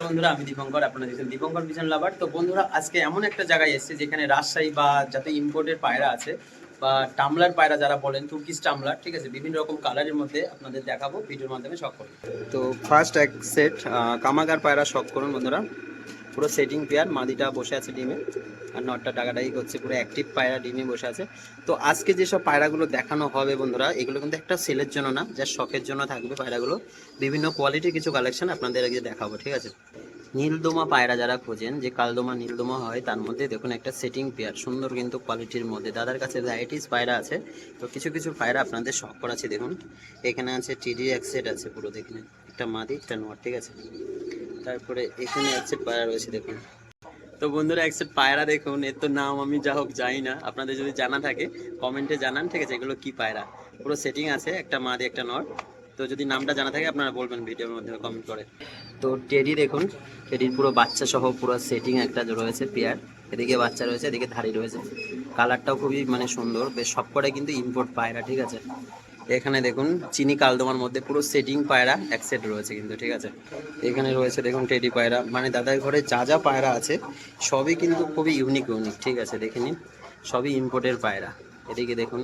বন্ধুরা, আমি দীপঙ্কর। আপনারা দেখছেন দীপঙ্কর পিছন লাভার। তো বন্ধুরা, আজকে এমন একটা জায়গায় এসেছে যেখানে রাজশাহী বা যাতে ইম্পোর্টের পায়রা আছে বা টামলার পায়রা যারা বলেন, তুর্কিশ টামলার, ঠিক আছে, বিভিন্ন রকম কালারের মধ্যে আপনাদের দেখাবো ভিডিওর মাধ্যমে শখ করুন। তো ফার্স্ট এক সেট কামাগার পায়রা শখ করুন বন্ধুরা। পুরো সেটিং পেয়ার, মাদিটা বসে আছে ডিমে আর নটটা টাকাটাই করছে, পুরো অ্যাক্টিভ পায়রা ডিমে বসে আছে। তো আজকে যেসব পায়রাগুলো দেখানো হবে বন্ধুরা, এগুলো কিন্তু একটা সেলের জন্য না, যা শখের জন্য থাকবে পায়রাগুলো। বিভিন্ন কোয়ালিটির কিছু কালেকশন আপনাদের আগে দেখাবো, ঠিক আছে। নীলদোমা পায়রা যারা খোঁজেন, যে কালদোমা নীলদোমা হয়, তার মধ্যে দেখুন একটা সেটিং পেয়ার সুন্দর কিন্তু কোয়ালিটির মধ্যে দাদার কাছে ভ্যারাইটিস পায়রা আছে। তো কিছু কিছু পায়রা আপনাদের শখ করাচ্ছে। দেখুন এখানে আছে টিডি এক সেট আছে, পুরো দেখুন, একটা মাদি একটা নর, ঠিক আছে। তারপরে এখানে এক সেট পায়রা রয়েছে দেখুন। তো বন্ধুরা, এক সেট পায়রা দেখুন, এর তো নাম আমি যা হোক জানি না, আপনাদের যদি জানা থাকে কমেন্টে জানান, ঠিক আছে। এগুলো কি পায়রা, পুরো সেটিং আছে, একটা মাদি একটা নর। তো যদি নামটা জানা থাকে আপনারা বলবেন ভিডিওর মধ্যে কমেন্ট করে। তো টেডি দেখুন, টেডির পুরো বাচ্চা সহ পুরো সেটিং একটা রয়েছে পেয়ার। এদিকে বাচ্চা রয়েছে, এদিকে ধাড়ি রয়েছে। কালারটাও খুবই মানে সুন্দর, বেশ সবকটাই কিন্তু ইম্পোর্ট পায়রা, ঠিক আছে। এখানে দেখুন চিনি কালদমার মধ্যে পুরো সেটিং পায়রা এক সেট রয়েছে কিন্তু, ঠিক আছে। এখানে রয়েছে দেখুন টেডি পায়রা, মানে দাদার ঘরে যা যা পায়রা আছে সবই কিন্তু খুবই ইউনিক ইউনিক, ঠিক আছে, দেখে নিন, সবই ইম্পোর্টের পায়রা। এদিকে দেখুন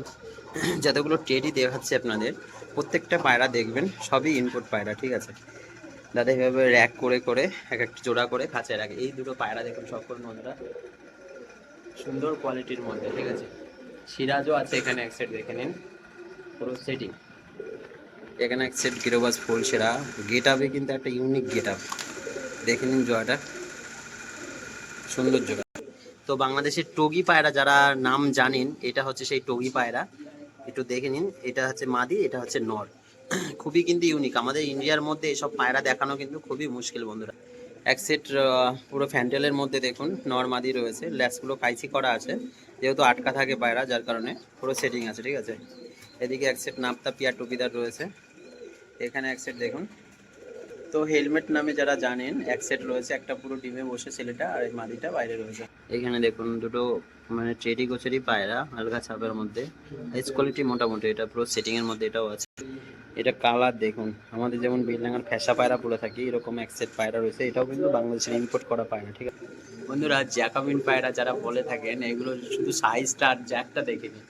যতগুলো টেডি দেখাচ্ছে আপনাদের, প্রত্যেকটা পায়রা দেখবেন সবই ইম্পোর্ট পায়রা, ঠিক আছে। দাদা এভাবে র্যাক করে করে এক একটা জোড়া করে খাঁচায় রাখে। এই দুটো পায়রা দেখুন সব করে বন্ধুরা, সুন্দর কোয়ালিটির মধ্যে, ঠিক আছে। সিরাজও আছে এখানে এক সেট, দেখে নিন পুরো সেটিং। এখানে এক সেট গিরোবাজ ফুল সেরা, গেট আপে কিন্তু একটা ইউনিক গেট আপ, দেখে নিন জোড়াটা, সুন্দর জোড়া। তো বাংলাদেশের টগি পায়রা যারা নাম জানেন, এটা হচ্ছে সেই টগি পায়রা, একটু দেখে নিন। এটা হচ্ছে মাদি, এটা হচ্ছে নর, খুবই কিন্তু ইউনিক। আমাদের ইন্ডিয়ার মধ্যে এসব পায়রা দেখানো কিন্তু খুবই মুশকিল বন্ধুরা। এক সেট পুরো ফ্যান্টেলের মধ্যে দেখুন নর মাদি রয়েছে, ল্যাসগুলো কাইচি করা আছে, যেহেতু আটকা থাকে পায়রা, যার কারণে পুরো সেটিং আছে, ঠিক আছে। এদিকে এক সেট নাপ্তা পিয়ার টুপিদার রয়েছে। এখানে এক সেট দেখুন, তো হেলমেট নামে যারা জানেন, এক সেট রয়েছে, একটা পুরো ডিমে বসে ছেলেটা আর এই মাদিটা বাইরে রয়েছে। এখানে দেখুন দুটো মানে ট্রেডি গোছেরই পায়রা, হালকা ছাপের মধ্যে, হাইস কোয়ালিটি মোটামুটি, এটা পুরো সেটিং এর মধ্যে এটাও আছে। এটা কালার দেখুন, আমাদের যেমন বিলডাঙ্গার ফ্যাসা পায়রা বলে থাকি, এরকম এক সেট পায়রা রয়েছে, এটাও কিন্তু বাংলাদেশের ইম্পোর্ট করা পায়রা, ঠিক আছে বন্ধুরা। জ্যাকাবিন পায়রা যারা বলে থাকেন, এগুলো শুধু সাইজটা আর জ্যাকটা দেখে নিন,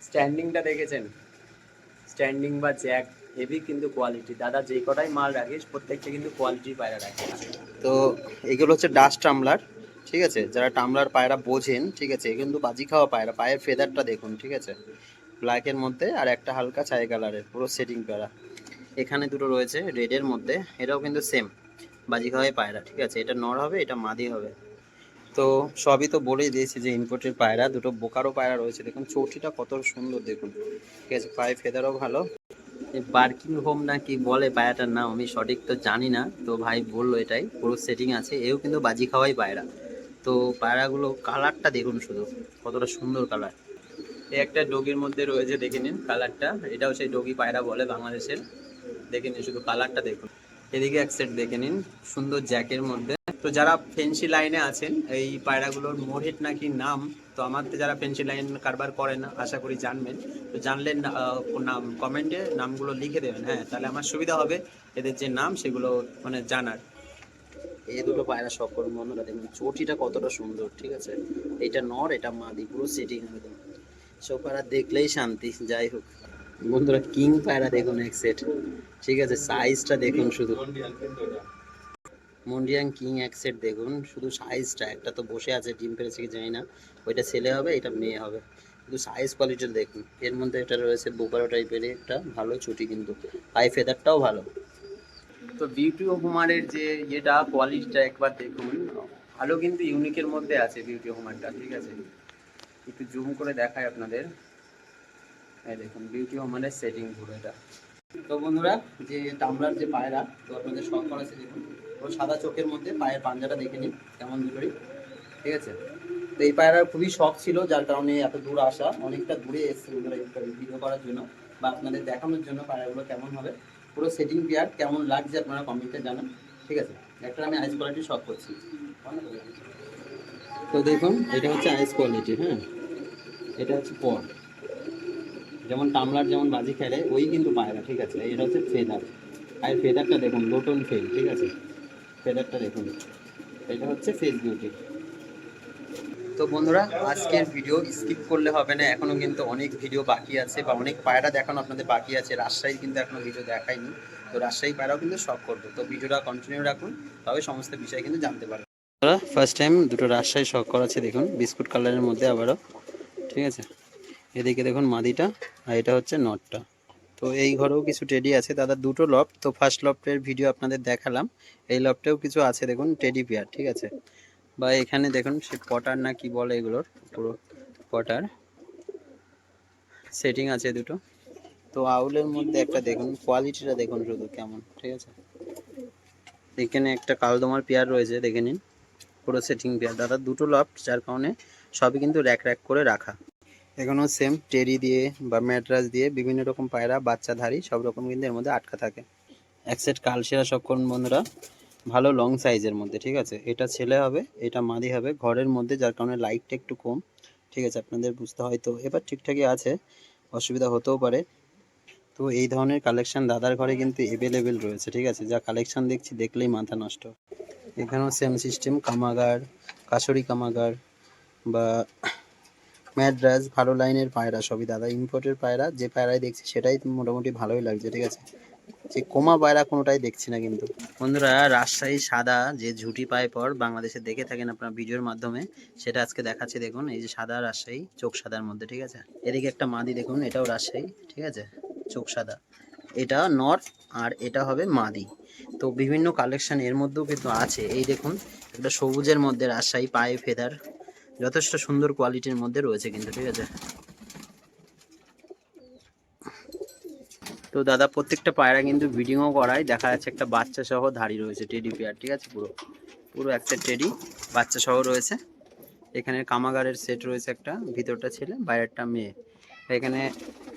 স্ট্যান্ডিংটা দেখেছেন, স্ট্যান্ডিং বা জ্যাক হেভি কিন্তু কোয়ালিটি। দাদা যে কটাই মাল রাখে প্রত্যেকটা কিন্তু কোয়ালিটির পায়রা রাখে। তো এগুলো হচ্ছে ডাস্ট টামলার, ঠিক আছে, যারা টামলার পায়রা বোঝেন, ঠিক আছে। কিন্তু বাজি খাওয়া পায়রা, পায়ের ফেদারটা দেখুন, ঠিক আছে, ব্ল্যাকের মধ্যে আর একটা হালকা ছাই কালারের, পুরো সেটিং পায়রা। এখানে দুটো রয়েছে রেডের মধ্যে, এটাও কিন্তু সেম বাজি খাওয়াই পায়রা, ঠিক আছে। এটা নর হবে, এটা মাদি হবে। তো সবই তো বলেই দিয়েছি যে ইম্পোর্টের পায়রা। দুটো বোকারো পায়রা রয়েছে, দেখুন চটিটা কত সুন্দর দেখুন, ঠিক আছে, পায়ে ফেদারও ভালো। বার্কিং হোম না কি বলে পায়রাটার নাম, আমি সঠিক তো জানি না, তো ভাই বললো এটাই, পুরো সেটিং আছে। এও কিন্তু বাজি খাওয়াই পায়রা। তো পায়রাগুলো কালারটা দেখুন শুধু, কতটা সুন্দর কালার। এই একটা ডগির মধ্যে রয়েছে, দেখে নিন কালারটা, এটাও সেই ডগি পায়রা বলে বাংলাদেশের, দেখে নিন শুধু কালারটা দেখুন। এদিকে এক সেট দেখে নিন, সুন্দর জ্যাকের মধ্যে। তো যারা ফেন্সি লাইনে আছেন, এই পায়রাগুলোর মোরহেড নাকি নাম, তো আমাদের যারা ফেন্সি লাইন কারবার করেন আশা করি জানবেন। তো জানলেন নাম কমেন্টে নামগুলো লিখে দেবেন, হ্যাঁ, তাহলে আমার সুবিধা হবে এদের যে নাম সেগুলো মানে জানার। এই দুটো পায়রা সব করুন বন্ধুরা, দেখুন চটিটা কতটা সুন্দর, ঠিক আছে। এটা নর, এটা মাদি, পুরো সেটিং একদম, সব পায়রা দেখলেই শান্তি। যাই হোক বন্ধুরা, কিং পায়রা দেখুন এক সেট, ঠিক আছে, সাইজটা দেখুন শুধু, মন্ডিয়ান কিং এক সেট দেখুন শুধু সাইজটা। একটা তো বসে আছে, ডিম পেরেছে কি জানি না, ওইটা ছেলে হবে, এটা মেয়ে হবে, শুধু সাইজ কোয়ালিটি দেখুন। এর মধ্যে এটা রয়েছে বোকারো টাইপের একটা ভালো ছুটি, কিন্তু পাই ফেদারটাও ভালো। তো বিউটি অফ হুমারের যে ইয়েটা কোয়ালিটিটা একবার দেখুন, ভালো কিন্তু ইউনিকের মধ্যে আছে বিউটি অফ হুমারটা, ঠিক আছে। একটু জুম করে দেখায় আপনাদের, এই দেখুন বিউটি অফ হুমারের সেটিং পুরো এটা। তো বন্ধুরা, যে টামলার যে পায়রা, তো আপনাদের শখ করেছে দেখুন, ও সাদা চোখের মধ্যে পায়ের পাঞ্জাটা দেখে নিন কেমন দুটোই, ঠিক আছে। তো এই পায়রার খুবই শখ ছিল, যার কারণে এত দূর আসা, অনেকটা দূরে এসছে বন্ধুরা ভিডিও করার জন্য বা আপনাদের দেখানোর জন্য পায়রাগুলো কেমন হবে, পুরো সেটিং পেয়ার কেমন লাগছে আপনারা কমেন্টে জানান, ঠিক আছে। একটা আমি আইস কোয়ালিটি শখ করছি। তো দেখুন এটা হচ্ছে আইস কোয়ালিটি, হ্যাঁ, এটা হচ্ছে পট, যেমন টামলার যেমন বাজি খেলে ওই কিন্তু পায়রা, ঠিক আছে। এটা হচ্ছে ফেদার, আর ফেদারটা দেখুন, লোটন ফেল, ঠিক আছে, ফেদারটা দেখুন, এটা হচ্ছে ফেস বিউটি। তো বন্ধুরা, আজকের ভিডিও স্কিপ করলে হবে না, এখনো কিন্তু অনেক ভিডিও বাকি আছে বা অনেক পায়রা দেখানো আপনাদের বাকি আছে। রাজশাহী কিন্তু এখনো ভিডিও দেখাইনি, তো রাজশাহী পায়রাও কিন্তু শখ করবো, তো ভিডিওটা কন্টিনিউ রাখুন, তবে সমস্ত বিষয় কিন্তু জানতে পারবেন। ফার্স্ট টাইম দুটো রাজশাহী শখ করাচ্ছে, দেখুন বিস্কুট কালারের মধ্যে আবারও, ঠিক আছে। এদিকে দেখুন মাদিটা, আর এটা হচ্ছে নটটা। তো এই ঘরেও কিছু টেডি আছে, দাদা দুটো লফট, তো ফার্স্ট লফটের ভিডিও আপনাদের দেখালাম, এই লফটেও কিছু আছে দেখুন টেডি পেয়ার, ঠিক আছে। বা এখানে দেখুন সে পটার না কি বলে এগুলোর, পুরো পটার সেটিং আছে দুটো। তো আউলের মধ্যে একটা দেখুন, কোয়ালিটিটা দেখুন শুধু কেমন, ঠিক আছে। এখানে একটা কালদমার পেয়ার রয়েছে, দেখে নিন, পুরো সেটিং পেয়ার দাদা, দুটো লফট, যার কারণে সবই কিন্তু র্যাক র্যাক করে রাখা। এখানেও সেম টেরি দিয়ে বা ম্যাট্রাস দিয়ে বিভিন্ন রকম পায়রা, বাচ্চাধারী সব রকম কিন্তু এর মধ্যে আটকা থাকে। এক সেট কালশিরা সব করুন বন্ধুরা, ভালো লং সাইজের মধ্যে, ঠিক আছে। এটা ছেলে হবে, এটা মাদি হবে, ঘরের মধ্যে, যার কারণে লাইটটা একটু কম, ঠিক আছে, আপনাদের বুঝতে হয়তো এবার ঠিকঠাকই আছে, অসুবিধা হতেও পারে। তো এই ধরনের কালেকশন দাদার ঘরে কিন্তু অ্যাভেলেবেল রয়েছে, ঠিক আছে, যা কালেকশন দেখছি দেখলেই মাথা নষ্ট। এখানেও সেম সিস্টেম, কামাগার, কাশরি কামাগার বা ম্যাড্রাস, ভালো লাইনের পায়রা সবই দাদা, ইম্পোর্টের পায়রা, যে পায়রাই দেখছি সেটাই মোটামুটি ভালোই লাগছে, ঠিক আছে। যে কোমা পায়রা কোনোটাই দেখছি না কিন্তু। বন্ধুরা, রাজশাহী সাদা যে ঝুটি পায় পর বাংলাদেশে দেখে থাকেন আপনার ভিডিওর মাধ্যমে, সেটা আজকে দেখাচ্ছি দেখুন, এই যে সাদা রাজশাহী, চোখ সাদার মধ্যে, ঠিক আছে। এদিকে একটা মাদি দেখুন, এটাও রাজশাহী, ঠিক আছে, চোখ সাদা, এটা নর, আর এটা হবে মাদি। তো বিভিন্ন কালেকশন এর মধ্যেও কিন্তু আছে, এই দেখুন একটা সবুজের মধ্যে রাজশাহী, পায়ে ফেদার, যথেষ্ট সুন্দর কোয়ালিটির মধ্যে রয়েছে কিন্তু, ঠিক আছে। তো দাদা প্রত্যেকটা পায়রা কিন্তু ব্রিডিংও করায়, দেখা যাচ্ছে একটা বাচ্চা সহ ধাড়ি রয়েছে, টেডি পেয়ার, ঠিক আছে, পুরো পুরো একটা টেডি বাচ্চা সহ রয়েছে। এখানে কামাগারের সেট রয়েছে একটা, ভিতরটা ছেলে বাইরেরটা মেয়ে। এখানে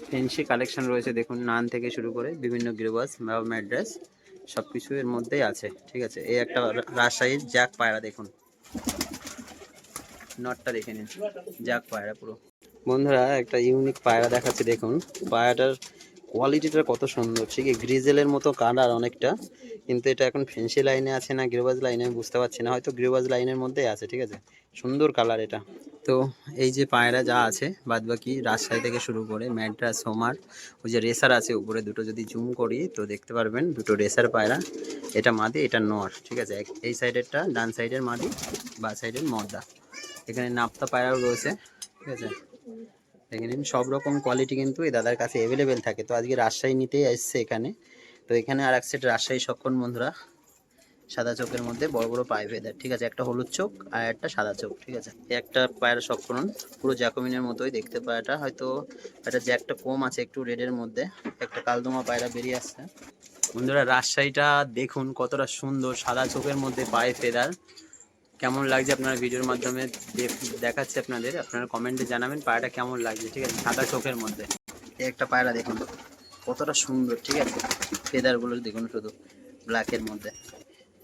ফেন্সি কালেকশন রয়েছে দেখুন, নান থেকে শুরু করে বিভিন্ন গ্রিবাস বা ম্যাড্রেস সব কিছু এর মধ্যেই আছে, ঠিক আছে। এই একটা রাজশাহীর জ্যাক পায়রা দেখুন, নটটা দেখে নিন, জ্যাক পায়রা পুরো। বন্ধুরা, একটা ইউনিক পায়রা দেখাচ্ছি দেখুন, পায়রাটার কোয়ালিটিটা কত সুন্দর, ঠিক আছে, গ্রিজেলের মতো কালার অনেকটা, কিন্তু এটা এখন ফেন্সি লাইনে আছে না গ্রিবাজ লাইনে আমি বুঝতে পারছি না, হয়তো গ্রিবাজ লাইনের মধ্যেই আছে, ঠিক আছে, সুন্দর কালার এটা। তো এই যে পায়রা যা আছে বাদবাকি রাজশাহী থেকে শুরু করে ম্যাড্রাস, হোমার, ওই যে রেসার আছে উপরে দুটো, যদি জুম করি তো দেখতে পারবেন দুটো রেসার পায়রা, এটা মাদি, এটা নর, ঠিক আছে। এই সাইডেরটা ডান সাইডের মাদি, বা সাইডের মর্দা। এখানে নাপ্তা পায়রাও রয়েছে, ঠিক আছে। দেখে নিন, সব রকম কোয়ালিটি কিন্তু এই দাদার কাছে অ্যাভেলেবেল থাকে। তো আজকে রাজশাহী নিতেই আসছে এখানে। তো এখানে আর এক সেট রাজশাহী সক্ষণ বন্ধুরা, সাদা চোখের মধ্যে বড় বড় পায়ে ফেদার, ঠিক আছে, একটা হলুদ চোখ আর একটা সাদা চোখ, ঠিক আছে। একটা পায়ের সক্ষরণ পুরো জ্যাকোমিনের মতোই দেখতে, পায়রাটা হয়তো এটা জ্যাকটা কম আছে একটু রেডের মধ্যে, একটা কালদমা পায়রা বেরিয়ে আসছে। বন্ধুরা, রাজশাহীটা দেখুন কতটা সুন্দর, সাদা চোখের মধ্যে পায়ে ফেদার, কেমন লাগছে আপনারা ভিডিওর মাধ্যমে দেখাচ্ছে আপনাদের, আপনারা কমেন্টে জানাবেন পায়রাটা কেমন লাগছে, ঠিক আছে, সাদা চোখের মধ্যে। এই একটা পায়রা দেখুন কতটা সুন্দর, ঠিক আছে, ফেদারগুলো দেখুন শুধু ব্ল্যাকের মধ্যে।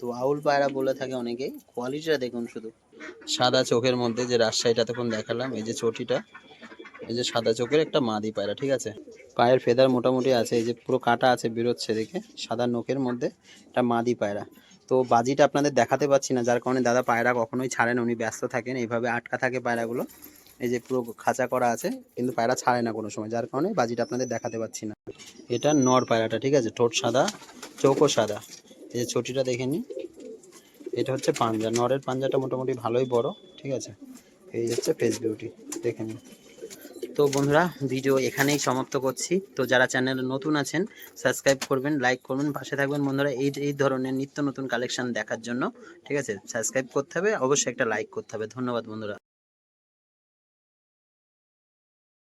তো আউল পায়রা বলে থাকে অনেকেই, কোয়ালিটিটা দেখুন শুধু, সাদা চোখের মধ্যে যে রাজশাহীটা তখন দেখালাম, এই যে চটিটা, এই যে সাদা চোখের একটা মাদি পায়রা, ঠিক আছে। পায়ের ফেদার মোটামুটি আছে, এই যে পুরো কাটা আছে বেরোচ্ছে দেখে, সাদা নোকের মধ্যে একটা মাদি পায়রা। তো বাজিটা আপনাদের দেখাতে পাচ্ছি না, যার কারণে দাদা পায়রা কখনোই ছাড়েন, উনি ব্যস্ত থাকেন, এইভাবে আটকা থাকে পায়রাগুলো, এই যে পুরো খাঁচা করা আছে, কিন্তু পায়রা ছাড়ে না কোনো সময়, যার কারণে বাজিটা আপনাদের দেখাতে পাচ্ছি না। এটা নর পায়রাটা, ঠিক আছে, ঠোঁট সাদা, চোখও সাদা, এই যে চটিটা দেখে নিন। এটা হচ্ছে পাঞ্জা, নরের পাঞ্জাটা মোটামুটি ভালোই বড়, ঠিক আছে। এই হচ্ছে ফেস বিউটি, দেখে নিন। তো বন্ধুরা, ভিডিও এখানেই সমাপ্ত করছি। তো যারা চ্যানেলে নতুন আছেন সাবস্ক্রাইব করবেন, লাইক করবেন, পাশে থাকবেন বন্ধুরা, এই ধরনের নিত্য নতুন কালেকশন দেখার জন্য, ঠিক আছে। সাবস্ক্রাইব করতে হবে, অবশ্যই একটা লাইক করতে হবে। ধন্যবাদ বন্ধুরা।